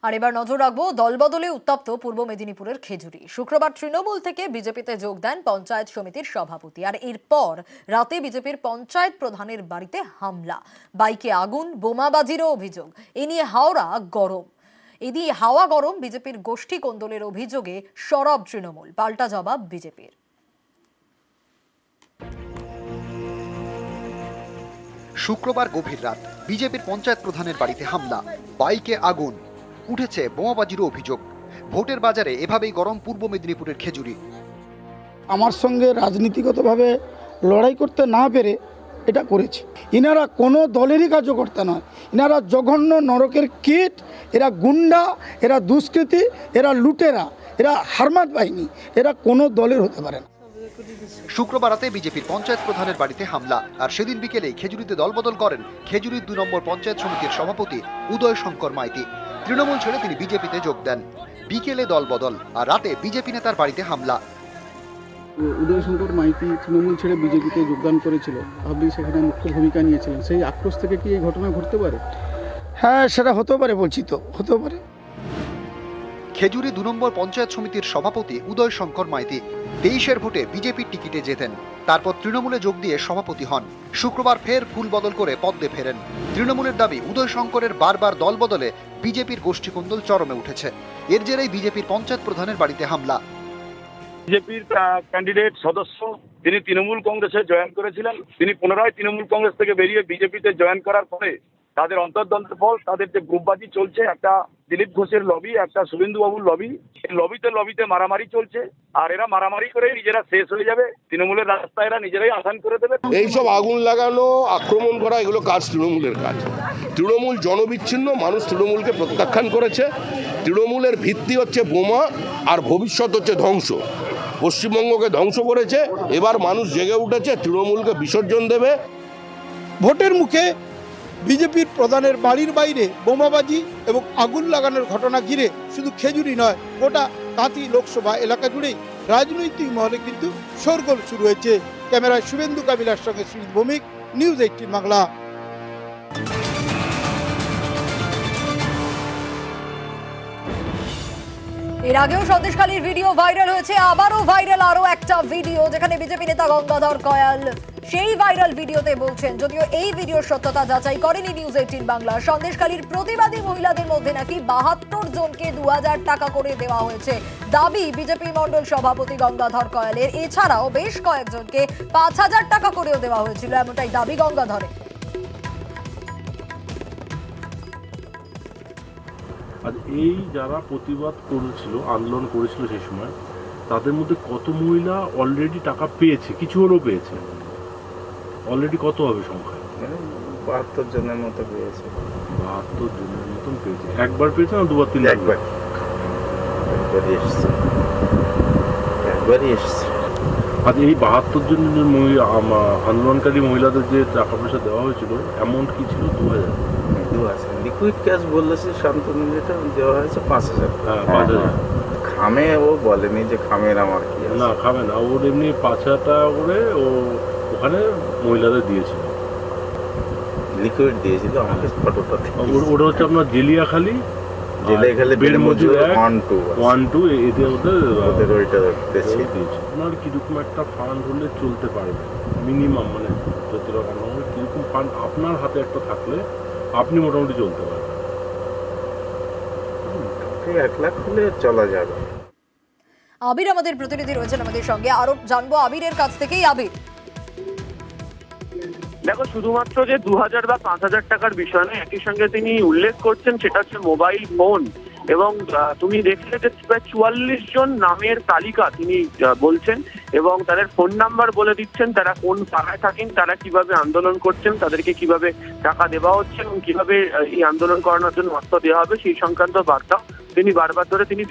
আর এবার নজর রাখবো দলবদলে উত্তপ্ত পূর্ব মেদিনীপুরের খেজুরি। শুক্রবার তৃণমূল থেকে বিজেপিতে যোগ দেন পঞ্চায়েত সমিতির সভাপতি, আর এরপর রাতে বিজেপির পঞ্চায়েত প্রধানের বাড়িতে হামলা, বাইকে আগুন, বোমাবাজিরও অভিযোগ। এ নিয়ে হাওয়া গরম বিজেপির গোষ্ঠী কোন্দলের অভিযোগে সরব তৃণমূল, পাল্টা জবাব বিজেপির। শুক্রবার গভীর রাত বিজেপির পঞ্চায়েত প্রধানের বাড়িতে হামলা, বাইকে আগুন, উঠেছে বোমাবাজিরও অভিযোগ। ভোটের বাজারে এভাবেই গরম পূর্ব মেদিনীপুরের খেজুরি। আমার সঙ্গে রাজনীতিগতভাবে লড়াই করতে না পেরে এটা করেছে। ইনারা কোনো দলেরই কার্যকর্তা নয়, ইনারা জঘন্য নরকের কীট, এরা গুন্ডা, এরা দুষ্কৃতী, এরা লুটেরা, এরা হারমাত বাহিনী, এরা কোনো দলের হতে পারে না। শুক্রবার রাতে বিজেপির পঞ্চায়েত প্রধানের বাড়িতে হামলা, আর সেদিন বিকেলেই খেজুরিতে দলবদল করেন খেজুরির 2 নম্বর পঞ্চায়েত সমিতির সভাপতি উদয় শঙ্কর মাইতি। তৃণমূল ছেড়ে তিনি বিজেপিতে যোগ দেন। বিকেলে দলবদল, আর রাতে বিজেপি নেতার বাড়িতে হামলা। উদয় শঙ্কর মাইতি তৃণমূল ছেড়ে বিজেপিতে যোগদান করেছিল, আপনি সেখানে মুখ্য ভূমিকা নিয়েছিলেন, সেই আক্রোশ থেকে কি এই ঘটনা ঘটতে পারে? হ্যাঁ, সেটা হতে পারে, বলছি তো হতে পারে। খেজুরি 2 নম্বর পঞ্চায়েত সমিতির সভাপতি উদয় শঙ্কর মাইতি 23-এর ভোটে বিজেপির টিকিটে জেতেন, তারপর তৃণমূলে যোগ দিয়ে সভাপতি হন। শুক্রবার ফের ফুল বদল করে পদ্মে ফেরেন। তৃণমূলের দাবি, উদয় শঙ্করের বারবার দল বদলে বিজেপির গোষ্ঠীকুন্দল চরমে উঠেছে। এর জেরেই বিজেপির পঞ্চায়েত প্রধানের বাড়িতে হামলা। বিজেপির ক্যান্ডিডেট সদস্য, তিনি তৃণমূল কংগ্রেসে জয়েন করেছিলেন। তিনি পুনরায় তৃণমূল কংগ্রেস থেকে বেরিয়ে বিজেপিতে জয়েন করার পরে তাদের অন্তর্দ্বন্দ্বের ফল, তাদের যে গ্রুপবাজি চলছে, একটা দিলীপ ঘোষের লবি, একটা শুভেন্দু বাবুর লবি, এই লবিতে মারামারি চলছে। আর এরা মারামারি করে নিজেরা শেষ হয়ে যাবে, তৃণমূলের রাস্তা এরা নিজেরাই আসান করে দেবে। এইসব আগুন লাগানো, আক্রমণ করা, এগুলো কাজ তৃণমূলের কাজ। তৃণমূল জনবিচ্ছিন্ন, মানুষ তৃণমূলকে প্রত্যাখ্যান করেছে। তৃণমূলের ভিত্তি হচ্ছে বোমা, আর ভবিষ্যৎ হচ্ছে ধ্বংস। পশ্চিমবঙ্গকে ধ্বংস করেছে, এবার মানুষ জেগে উঠেছে, তৃণমূলকে বিসর্জন দেবে। ভোটের মুখে বিজেপির প্রধানের বাড়ির বাইরে বোমাবাজি এবং আগুন লাগানোর ঘটনা ঘিরে শুধু খেজুরি নয়, গোটা তাঁতি লোকসভা এলাকা জুড়েই রাজনৈতিক মহলে কিন্তু শোরগোল শুরু হয়েছে। ক্যামেরায় শুভেন্দু কাবিলার সঙ্গে সুজিত ভৌমিক, নিউজ 18 বাংলা। এর আগেও সন্দেশখালীর ভিডিও ভাইরাল হয়েছে, আবারও ভাইরাল আরো একটা ভিডিও, যেখানে বিজেপি নেতা গঙ্গাধর কয়াল সেই ভাইরাল ভিডিওতে বলছেন, যদিও এই ভিডিওর সত্যতা যাচাই করেনি নিউজ 18 বাংলা, সন্দেশখালীর প্রতিবাদী মহিলাদের মধ্যে নাকি 72 জনকে 2000 টাকা করে দেওয়া হয়েছে। দাবি বিজেপি মণ্ডল সভাপতি গঙ্গাধর কয়ালের। এছাড়াও বেশ কয়েকজনকে 5000 টাকা করেও দেওয়া হয়েছিল, এমনটাই দাবি গঙ্গাধরের। আর এই যারা প্রতিবাদ করেছিল, আন্দোলন করেছিল সেই সময়, তাদের মধ্যে কত মহিলা অলরেডি টাকা পেয়েছে, কিছু হলেও পেয়েছে? অলরেডি কত হবে সংখ্যা? 72 জনের মতো পেয়েছে। 72 জনের মতন পেয়েছে। একবার পেয়েছে না দুবার তিনবার? একবারই এসছে। আর এই 72 জনের আন্দোলনকারী মহিলাদের যে টাকা পয়সা দেওয়া হয়েছিল, অ্যামাউন্ট কি ছিল? 2000। লিকুইড ক্যাশ বললেছে শান্তনু, যেটা দেওয়া হয়েছে 5000। হ্যাঁ, 5000। খামে ও বলেনি যে খামের আমার কি আছে। না, খাবে না, ওর এমনি 5000 টাকা করে ও ওখানে মহিলাদের দিয়েছিল, লিকুইড দিয়েছিল। আমাকে ফটোটা ওটা হচ্ছে আপনার জেলিয়াখালী বেড মজুর 1-2 এতে ওদের ওইটা দিয়েছে। আপনার কিরকম একটা ফান্ড হলে চলতে পারবে মিনিমাম, মানে যত টাকা হবে কিরকম ফান্ড আপনার হাতে একটা থাকলে আপনি মোটামুটি চলতে পারবেন? 1 লাখ হলে চলা যাবে। আবির আমাদের প্রতিনিধি রয়েছেন আমাদের সঙ্গে, আরো জানবো আবিরের কাছ থেকেই। আবির, দেখো, শুধুমাত্র যে 2000 বা 5000 টাকার বিষয় নয়, একই সঙ্গে তিনি উল্লেখ করছেন সেটা হচ্ছে মোবাইল ফোন। এবং তুমি দেখলে যে প্রায় 44 জন নামের তালিকা তিনি বলছেন, এবং তাদের ফোন নাম্বার বলে দিচ্ছেন, তারা কোন পাড়ায় থাকেন, তারা কিভাবে আন্দোলন করছেন, তাদেরকে কিভাবে টাকা দেওয়া হচ্ছে এবং কিভাবে এই আন্দোলন করানোর জন্য অস্ত্র দেওয়া হবে, সেই সংক্রান্ত বার্তা তিনি বারবার ধরে তিনি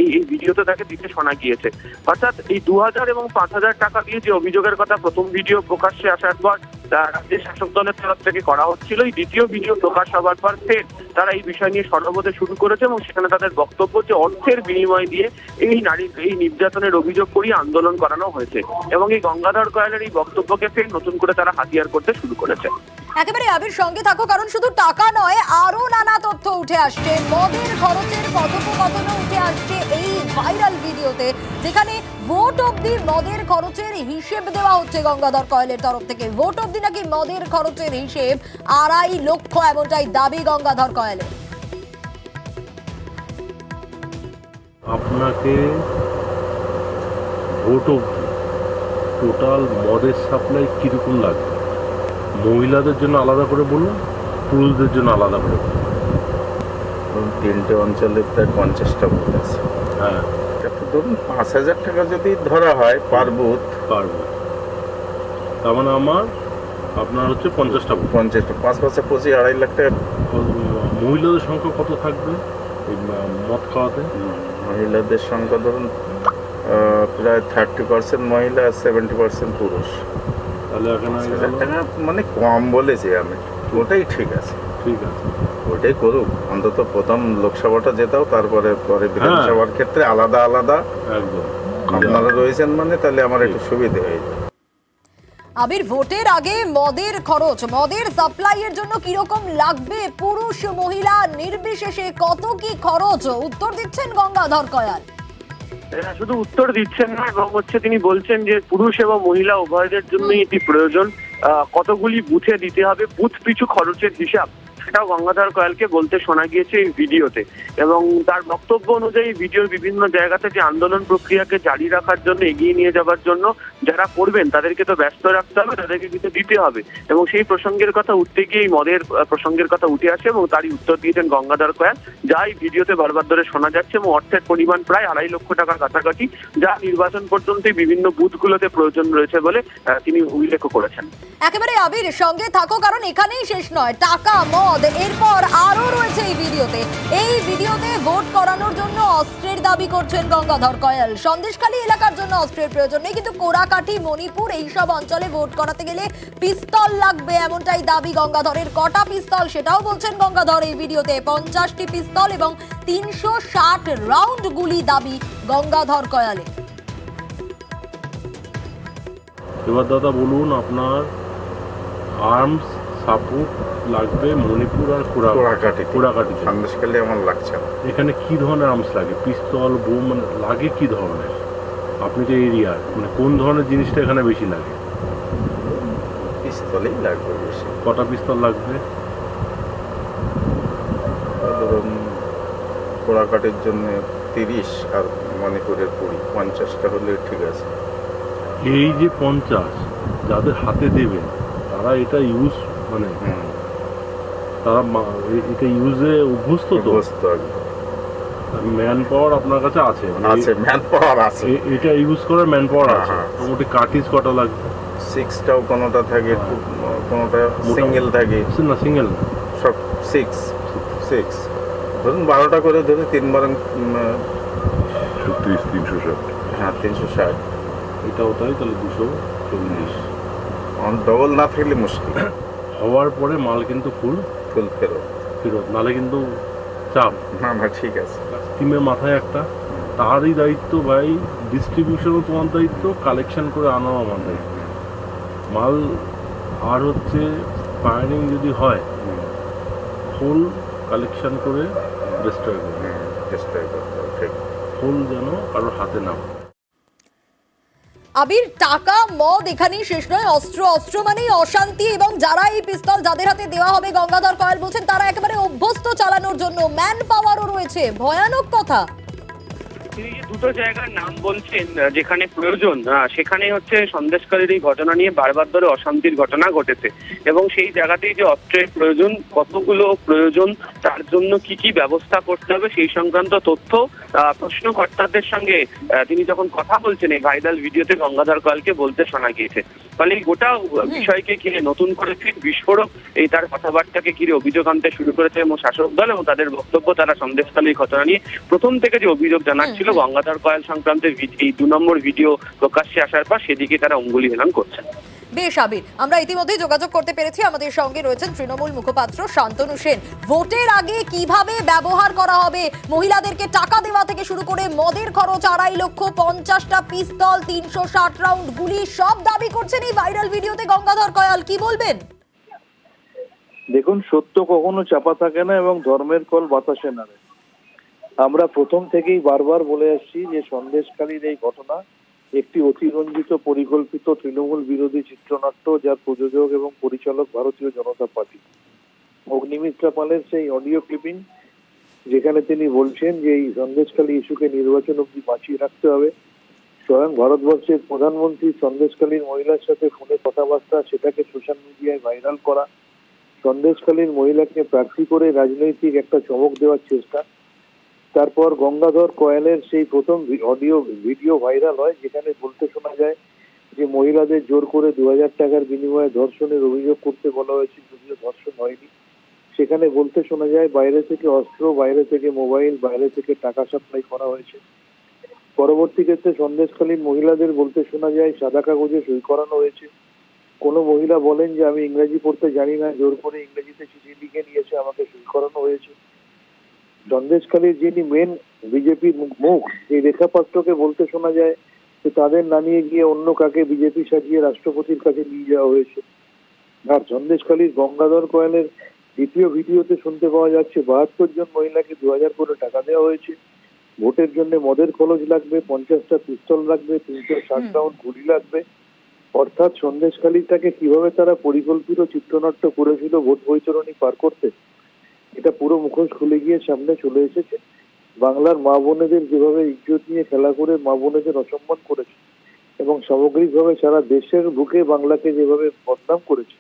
এই ভিডিওতে তাকে দিতে শোনা গিয়েছে। অর্থাৎ এই 2000 এবং 5000 টাকা দিয়ে যে অভিযোগের কথা প্রথম ভিডিও প্রকাশ্যে আসার পর রাজ্যের শাসক দলের তরফ থেকে করা হচ্ছিল। এই দ্বিতীয় ভিডিও প্রকাশ হওয়ার পর ফের তারা এই বিষয় নিয়ে সরবতে শুরু করেছে এবং সেখানে তাদের বক্তব্য যে অর্থের বিনিময় দিয়ে এই নির্যাতনের অভিযোগ করিয়ে আন্দোলন করানো হয়েছে এবং এই গঙ্গাধর কয়ালের এই বক্তব্যকে ফের নতুন করে তারা হাতিয়ার করতে শুরু করেছে। একেবারে আবির সঙ্গে থাকো, কারণ শুধু টাকা নয়, আরো নানা তথ্য উঠে আসছে। মদের খরচের কথোপকথনও উঠে আসছে এই ভাইরাল ভিডিওতে, যেখানে ভোট অবধি মদের খরচের হিসেব দেওয়া হচ্ছে গঙ্গাধর কয়ালের তরফ থেকে। ভোট অবধি নাকি মদের খরচের হিসেব 2.5 লক্ষ, এমনটাই দাবি গঙ্গাধর কয়ালের। আপনাকে ভোট অবধি টোটাল মদের সাপ্লাই কিরকম লাগবে? মহিলাদের জন্য আলাদা করে বলুন, পুরুষদের জন্য আলাদা করে বলুন। 3টে অঞ্চলে প্রায় 50টা বুথ আছে। হ্যাঁ, এটা ধরুন 5,000 টাকা যদি ধরা হয় পার বুথ, পারবো। তার মানে আপনার হচ্ছে 50টা বুথ। 50টা 5 5 25 2.5 লাখ টাকা। মহিলাদের সংখ্যা কত থাকবে এই মদ খাওয়াতে? মহিলাদের সংখ্যা ধরুন প্রায় 30% মহিলা, 70% পুরুষ। তাহলে এখানে 5,000 টাকা মানে কম বলেছি আমি, ওটাই ঠিক আছে। ঠিক আছে, ওটাই করুক, অন্তত প্রথম লোকসভাটা যেতাও, তারপরে বিধানসভার ক্ষেত্রে আলাদা আলাদা একদম আপনারা রয়েছেন মানে তাহলে আমার একটু সুবিধা হয়ে যায়। আবির, ভোটের আগে মদের খরচ, মদের সাপ্লাইয়ের জন্য কিরকম লাগবে, পুরুষ মহিলা নির্বিশেষে কত কি খরচ, উত্তর দিচ্ছেন গঙ্গাধর কয়াল। শুধু উত্তর দিচ্ছেন না, এবং তিনি বলছেন যে পুরুষ এবং মহিলা উভয়দের জন্যই এটি প্রয়োজন। কতগুলি বুথে দিতে হবে, বুথ পিছু খরচের হিসাব, সেটাও গঙ্গাধর কয়ালকে বলতে শোনা গিয়েছে এই ভিডিওতে। এবং তার বক্তব্য অনুযায়ী ভিডিওর বিভিন্ন জায়গাতে যে আন্দোলন প্রক্রিয়াকে জারি রাখার জন্য, এগিয়ে নিয়ে যাওয়ার জন্য যারা করবেন তাদেরকে তো ব্যস্ত রাখতে হবে, তাদেরকে কিছু দিতে হবে। এবং সেই প্রসঙ্গের কথা উঠতে গিয়ে এই মদের প্রসঙ্গের কথা উঠে আসে এবং তারই উত্তর দিয়েছেন গঙ্গাধর কয়াল, যা এই ভিডিওতে বারবার ধরে শোনা যাচ্ছে। এবং অর্থের পরিমাণ প্রায় 2.5 লক্ষ টাকার কাছাকাছি, যা নির্বাচন পর্যন্তই বিভিন্ন বুথগুলোতে প্রয়োজন রয়েছে বলে তিনি উল্লেখ করেছেন। একেবারে আবির, সঙ্গে থাকো, কারণ এখানেই শেষ নয়। টাকা, মদ, এরপর আরো রয়েছে এই ভিডিওতে। এই ভিডিওতে ভোট করানোর জন্য অস্ত্রের দাবি করছেন গঙ্গাধর কয়াল। সন্দেশখালী এলাকার জন্য অস্ত্রের প্রয়োজন নেই, কিন্তু কোরাকাঠি, মণিপুর এইসব অঞ্চলে ভোট করাতে গেলে পিস্তল লাগবে, এমনটাই দাবি গঙ্গাধরের। কটা পিস্তল সেটাও বলছেন গঙ্গাধর এই ভিডিওতে। 50টি পিস্তল এবং 360 রাউন্ড গুলি দাবি গঙ্গাধর কয়ালের। এবার দাদা বলুন, আপনার আর্মস সাপোর্ট লাগবে মণিপুর আর কোরাকাটি। সন্দেশখালী আমার লাগছে না। এখানে কি ধরনের আর্মস লাগে? পিস্তল, বোম, মানে লাগে কি ধরনের? আপনি তো এরিয়ার, মানে কোন ধরনের জিনিসটা এখানে বেশি লাগে? পিস্তলই লাগবে বেশি। কটা পিস্তল লাগবে? ধরুন কোরাকাটির জন্য 30 আর মণিপুরের 20, 50টা হলে ঠিক আছে। এই যে 50 যাদের হাতে দেবেন তারা এটা ইউজ, মানে তারা এটা ইউজে অভ্যস্ত তো? ম্যান পাওয়ার আপনার কাছে আছে? ম্যান পাওয়ার আছে, এটা ইউজ করার ম্যান পাওয়ার আছে। মোটামুটি কার্টিজ কটা লাগবে? 6টাও কোনোটা থাকে, কোনোটা সিঙ্গেল থাকে না, সিঙ্গেল সব 6 ধরুন 12টা করে ধরে 3 বার 360। হ্যাঁ 360। এটাও তাই, তাহলে 240। ডবল না থাকলে মুশকিল। হওয়ার পরে মাল কিন্তু ফুল ফেরত, নালে কিন্তু চাপ। না ঠিক আছে। টিমের মাথায় একটা, তারই দায়িত্ব ভাই, ডিস্ট্রিবিউশনও তোমার দায়িত্ব, কালেকশন করে আনাও আমার দায়িত্ব। মাল আর হচ্ছে ফায়ারিং যদি হয়, ফুল কালেকশন করে ডিস্ট্রয় করবে, ফুল যেন কারোর হাতে না। আবির, টাকা, মদ এখানেই শেষ নয়। অস্ত্র মানেই অশান্তি, এবং যারা এই পিস্তল যাদের হাতে দেওয়া হবে, গঙ্গাধর কয়াল বলছেন তারা একেবারে অভ্যস্ত চালানোর জন্য, ম্যান পাওয়ারও রয়েছে। ভয়ানক কথা। তিনি যে দুটো জায়গার নাম বলছেন যেখানে প্রয়োজন, সেখানে হচ্ছে সন্দেশকারীর এই ঘটনা নিয়ে বারবার ধরে অশান্তির ঘটনা ঘটেছে। এবং সেই জায়গাতেই যে অস্ত্রের প্রয়োজন, কতগুলো প্রয়োজন, তার জন্য কি কি ব্যবস্থা করতে হবে, সেই সংক্রান্ত তথ্য প্রশ্নকর্তাদের সঙ্গে তিনি যখন কথা বলছেন এই ভাইরাল ভিডিওতে গঙ্গাধর কয়ালকে বলতে শোনা গিয়েছে। ফলে এই গোটা বিষয়কে ঘিরে নতুন করে ফির বিস্ফোরক এই তার কথাবার্তাকে ঘিরে অভিযোগ আনতে শুরু করেছে এবং শাসক দল এবং তাদের বক্তব্য, তারা সন্দেশখালীর ঘটনা নিয়ে প্রথম থেকে যে অভিযোগ জানাচ্ছিল গঙ্গাধর কয়াল সংক্রান্ত এই 2 নম্বর ভিডিও প্রকাশ্যে আসার পর, সেদিকে তারা অঙ্গুলি হেলন করছেন। বেসাবির। আমরা ইতিমধ্যেই যোগাযোগ করতে পেরেছি, আমাদের সঙ্গে রয়েছেন তৃণমূল মুখপাত্র শান্তনু সেন। ভোটের আগে কিভাবে ব্যবহার করা হবে মহিলাদেরকে টাকা দেওয়া থেকে শুরু করে মদের খরচ, 2,50,50টা পিস্তল, 360 রাউন্ড গুলি, সব দাবি করছেন এই ভাইরাল ভিডিওতে গঙ্গাধর কয়াল। কি বলবেন? দেখুন, সত্য কখনো চাপা থাকে না এবং ধর্মের কল বাতাসে নাড়ে। আমরা প্রথম থেকেই বারবার বলে আসছি যে সন্দেশখালীর এই ঘটনা একটি অতিরঞ্জিত পরিকল্পিত তৃণমূল বিরোধী চিত্রনাট্য, যার প্রযোজক এবং পরিচালক ভারতীয় জনতা পার্টি। অগ্নিমিত্রা পালের সেই অডিও ক্লিপিং যেখানে তিনি বলছেন যে এই সন্দেশখালী ইস্যুকে নির্বাচন অবধি বাঁচিয়ে রাখতে হবে, স্বয়ং ভারতবর্ষের প্রধানমন্ত্রী সন্দেশখালীর মহিলার সাথে ফোনে কথাবার্তা, সেটাকে সোশ্যাল মিডিয়ায় ভাইরাল করা, সন্দেশখালীর মহিলাকে প্রার্থী করে রাজনৈতিক একটা চমক দেওয়ার চেষ্টা, তারপর গঙ্গাধর কয়ালের সেই প্রথম ভিডিও ভাইরাল হয় যেখানে বলতে শোনা যায় যে মহিলাদের জোর করে 2,000 টাকার বিনিময়ে ধর্ষণের অভিযোগ করতে বলা হয়েছে, যদিও ধর্ষণ হয়নি। সেখানে বলতে শোনা যায় বাইরে থেকে অস্ত্র, বাইরে থেকে মোবাইল, বাইরে থেকে টাকা সাপ্লাই করা হয়েছে। পরবর্তী ক্ষেত্রে সন্দেশখালীর মহিলাদের বলতে শোনা যায় সাদা কাগজে সই করানো হয়েছে। কোনো মহিলা বলেন যে আমি ইংরেজি পড়তে জানি না, জোর করে ইংরেজিতে চিঠি লিখে নিয়েছে, আমাকে সই করানো হয়েছে। সন্দেশখালীর যিনি মেন বিজেপির মুখ, এই রেখা পাত্রকে বলতে শোনা যায় যে তাদের না নিয়ে গিয়ে অন্য কাকে বিজেপি সাজিয়ে রাষ্ট্রপতির কাছে নিয়ে যাওয়া হয়েছে। আর সন্দেশখালীর গঙ্গাধর কয়ালের দ্বিতীয় ভিডিওতে শুনতে পাওয়া যাচ্ছে 72 জন মহিলাকে 2,000 করে টাকা দেওয়া হয়েছে, ভোটের জন্য মদের খরচ লাগবে, 50টা পিস্তল লাগবে, 360 রাউন্ড গুলি লাগবে। অর্থাৎ সন্দেশখালীটাকে কিভাবে তারা পরিকল্পিত চিত্রনাট্য করেছিল ভোট বৈতরণী পার করতে, এটা পুরো মুখোশ খুলে গিয়ে সামনে চলে এসেছে। বাংলার মা বোনেদের যেভাবে ইজ্জত নিয়ে খেলা করে মা বোনেদের অসম্মান করেছে এবং সামগ্রিকভাবে সারা দেশের বুকে বাংলাকে যেভাবে বদনাম করেছে,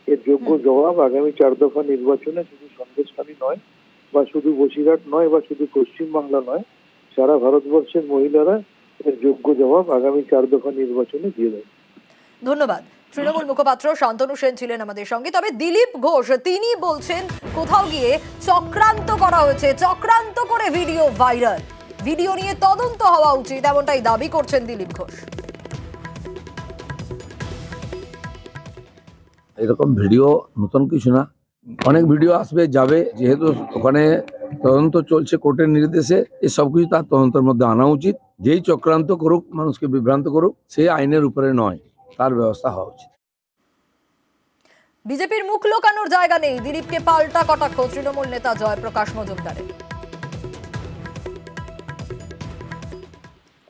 এর যোগ্য জবাব আগামী 4 দফা নির্বাচনে শুধু সন্দেশখালী নয়, বা শুধু বসিরহাট নয়, বা শুধু পশ্চিম বাংলা নয়, সারা ভারতবর্ষের মহিলারা এর যোগ্য জবাব আগামী 4 দফা নির্বাচনে দিয়ে দেবে। ধন্যবাদ। তৃণমূল মুখপাত্র শান্তনু সেন ছিলেন আমাদের সঙ্গে। তবে দিলীপ ঘোষ তিনি বলছেন কোথাও গিয়ে চক্রান্ত করা হয়েছে, চক্রান্ত করে ভিডিও ভাইরাল, ভিডিও নিয়ে তদন্ত হওয়া উচিত, এমনটাই দাবি করছেন দিলীপ ঘোষ। এরকম ভিডিও নতুন কিছু না, অনেক ভিডিও আসবে যাবে, যেহেতু ওখানে তদন্ত চলছে কোর্টের নির্দেশে, এই সব কিছু তার তদন্তের মধ্যে আনা উচিত। যেই চক্রান্ত করুক, মানুষকে বিভ্রান্ত করুক, সেই আইনের উপরে নয়, তার ব্যবস্থা হওয়া উচিত। বিজেপির মুখ লোকানোর জায়গা নেই, দিলীপকে পাল্টা কটাক্ষ তৃণমূল নেতা জয়প্রকাশ মজুমদারের।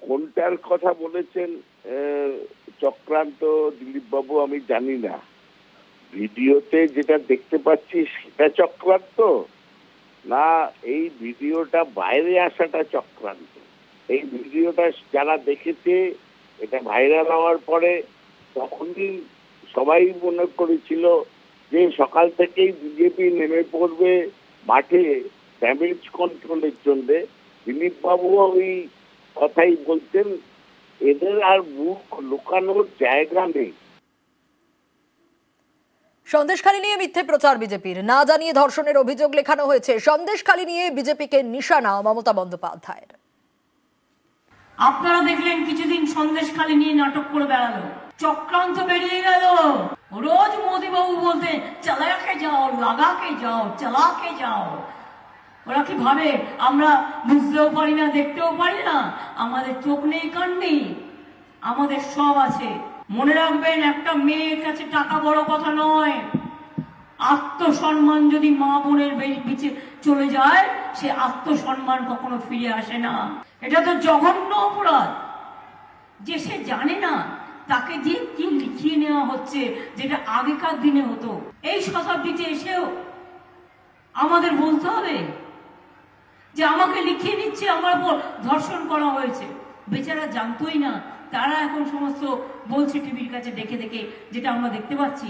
কোনটার কথা বলেছেন চক্রান্ত দিলীপ বাবু আমি জানি না। ভিডিওতে যেটা দেখতে পাচ্ছি সেটা চক্রান্ত না, এই ভিডিওটা বাইরে আসাটা চক্রান্ত। এই ভিডিওটা যারা দেখেছে, এটা ভাইরাল হওয়ার পরে তখনই সবাই মনে করেছিল যে সকাল থেকেই বিজেপি নেমে পড়বে মাঠে ড্যামেজ কন্ট্রোলের জন্য। দিলীপ বাবু ওই কথাই বলতেন, এদের আর মুখ লুকানোর জায়গা নেই। সন্দেশখালী নিয়ে মিথ্যে প্রচার বিজেপির, না জানিয়ে ধর্ষণের অভিযোগ লেখানো হয়েছে। সন্দেশখালী নিয়ে বিজেপিকে নিশানা মমতা বন্দ্যোপাধ্যায়ের। আপনারা দেখলেন কিছুদিন সন্দেশখালী নিয়ে নাটক করে বেড়ালো, চক্রান্ত বেরিয়ে গেল। রোজ মোদীবাবু বলতে চালাকে যাও, লাগাকে যাও, চালাকে যাও। ওরা কি ভাবে আমরা বুঝতেও পারি না, দেখতেও পারি না? আমাদের চোখ নেই, কান নেই, আমাদের সব আছে। মনে রাখবেন, একটা মেয়ের কাছে টাকা বড় কথা নয়। আত্মসম্মান যদি মা বোনের বিচে চলে যায়, সে আত্মসম্মান কখনো ফিরে আসে না। এটা তো জঘন্য অপরাধ যে সে জানে না, তাকে দিয়ে কি লিখিয়ে নেওয়া হচ্ছে, যেটা আগেকার দিনে হতো। এই শতাব্দীতে এসেও আমাদের বলতে হবে যে আমাকে লিখিয়ে নিচ্ছে, আমার উপর ধর্ষণ করা হয়েছে। বেচারা জানতোই না, তারা এখন সমস্ত বলছে টিভির কাছে দেখে দেখে, যেটা আমরা দেখতে পাচ্ছি।